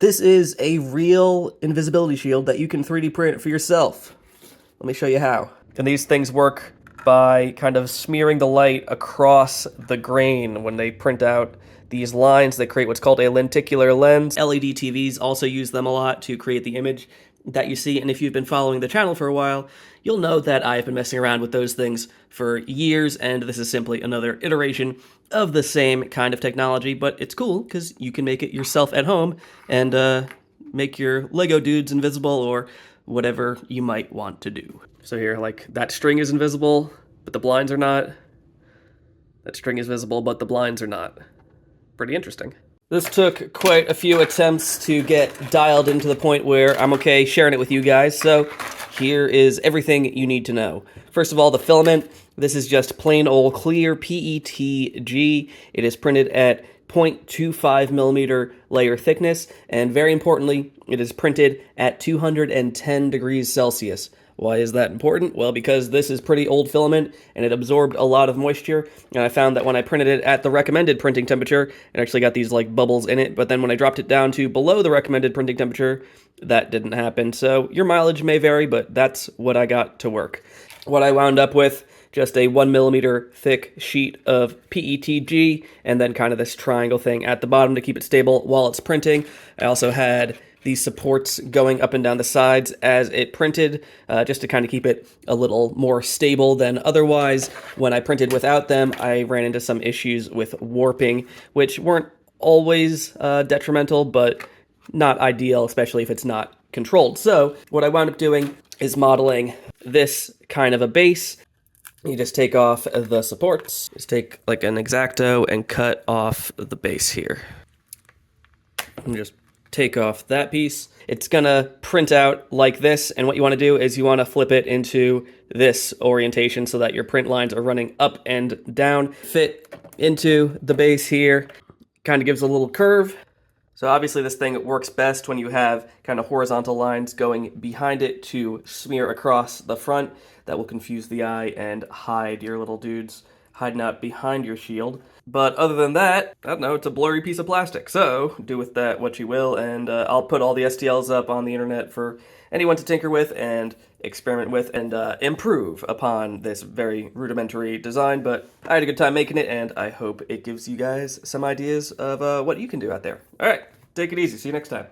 This is a real invisibility shield that you can 3D print for yourself. Let me show you how. And these things work by kind of smearing the light across the grain. When they print out these lines, they create what's called a lenticular lens. LED TVs also use them a lot to create the image that you see, and if you've been following the channel for a while, you'll know that I've been messing around with those things for years, and this is simply another iteration of the same kind of technology, but it's cool because you can make it yourself at home and make your Lego dudes invisible or whatever you might want to do. So here, like, that string is invisible, but the blinds are not. That string is visible, but the blinds are not. Pretty interesting. This took quite a few attempts to get dialed into the point where I'm okay sharing it with you guys, so here is everything you need to know. First of all, the filament. This is just plain old clear PETG. It is printed at 0.25 millimeter layer thickness, and very importantly, it is printed at 210 degrees Celsius. Why is that important? Well, because this is pretty old filament and it absorbed a lot of moisture, and I found that when I printed it at the recommended printing temperature, it actually got these like bubbles in it, but then when I dropped it down to below the recommended printing temperature, that didn't happen. So your mileage may vary, but that's what I got to work. What I wound up with, just a 1 millimeter thick sheet of PETG, and then kind of this triangle thing at the bottom to keep it stable while it's printing. I also had these supports going up and down the sides as it printed, just to kind of keep it a little more stable than otherwise. When I printed without them, I ran into some issues with warping, which weren't always detrimental, but not ideal, especially if it's not controlled. So what I wound up doing is modeling this kind of a base. You just take off the supports, just take like an X-Acto and cut off the base here. And just take off that piece. It's gonna print out like this, and what you want to do is you want to flip it into this orientation so that your print lines are running up and down, fit into the base here, kind of gives a little curve. So obviously this thing works best when you have kind of horizontal lines going behind it to smear across the front. That will confuse the eye and hide your little dudes hiding out behind your shield. But other than that, I don't know, it's a blurry piece of plastic. So do with that what you will, and I'll put all the STLs up on the internet for anyone to tinker with and experiment with and improve upon this very rudimentary design. But I had a good time making it, and I hope it gives you guys some ideas of what you can do out there. All right, take it easy. See you next time.